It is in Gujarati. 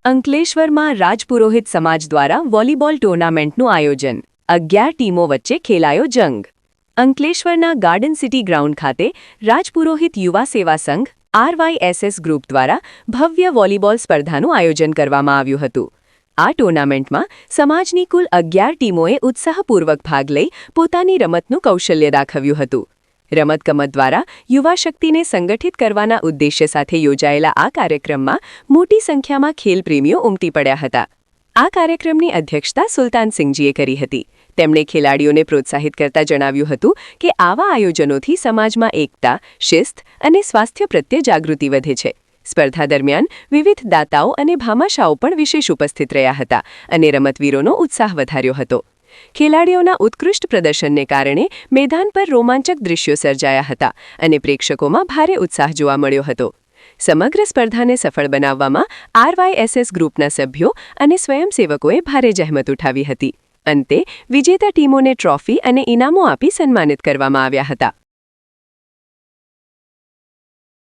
અંકલેશ્વરમાં રાજપુરોહિત સમાજ દ્વારા વોલીબોલ ટૂર્નામેન્ટનું આયોજન 11 ટીમો વચ્ચે ખેલાયો જંગ. અંકલેશ્વરના ગાર્ડન સિટી ગ્રાઉન્ડ ખાતે રાજપુરોહિત યુવા સેવા સંઘ RYSS ગ્રુપ દ્વારા ભવ્ય વોલીબોલ સ્પર્ધાનું આયોજન કરવામાં આવ્યું હતું. આ ટૂર્નામેન્ટમાં સમાજની કુલ 11 ટીમોએ ઉત્સાહપૂર્વક ભાગ લઈ પોતાની રમતનું કૌશલ્ય દાખવ્યું હતું. રમતગમત દ્વારા યુવા શક્તિને સંગઠિત કરવાના ઉદ્દેશ્ય સાથે યોજાયેલા આ કાર્યક્રમમાં મોટી સંખ્યામાં ખેલપ્રેમીઓ ઉમટી પડ્યા હતા. આ કાર્યક્રમની અધ્યક્ષતા સુલતાનસિંહજીએ કરી હતી. તેમણે ખેલાડીઓને પ્રોત્સાહિત કરતા જણાવ્યું હતું કે આવા આયોજનોથી સમાજમાં એકતા, શિસ્ત અને સ્વાસ્થ્ય પ્રત્યે જાગૃતિ વધે છે. સ્પર્ધા દરમિયાન વિવિધ દાતાઓ અને ભામાશાઓ પણ વિશેષ ઉપસ્થિત રહ્યા હતા અને રમતવીરોનો ઉત્સાહ વધાર્યો હતો. ખેલાડીઓના ઉત્કૃષ્ટ પ્રદર્શનને કારણે મેદાન પર રોમાંચક દૃશ્યો સર્જાયા હતા અને પ્રેક્ષકોમાં ભારે ઉત્સાહ જોવા મળ્યો હતો. સમગ્ર સ્પર્ધાને સફળ બનાવવામાં RYSS ગ્રુપના સભ્યો અને સ્વયંસેવકોએ ભારે જહેમત ઉઠાવી હતી. અંતે વિજેતા ટીમોને ટ્રોફી અને ઇનામો આપી સન્માનિત કરવામાં આવ્યા હતા.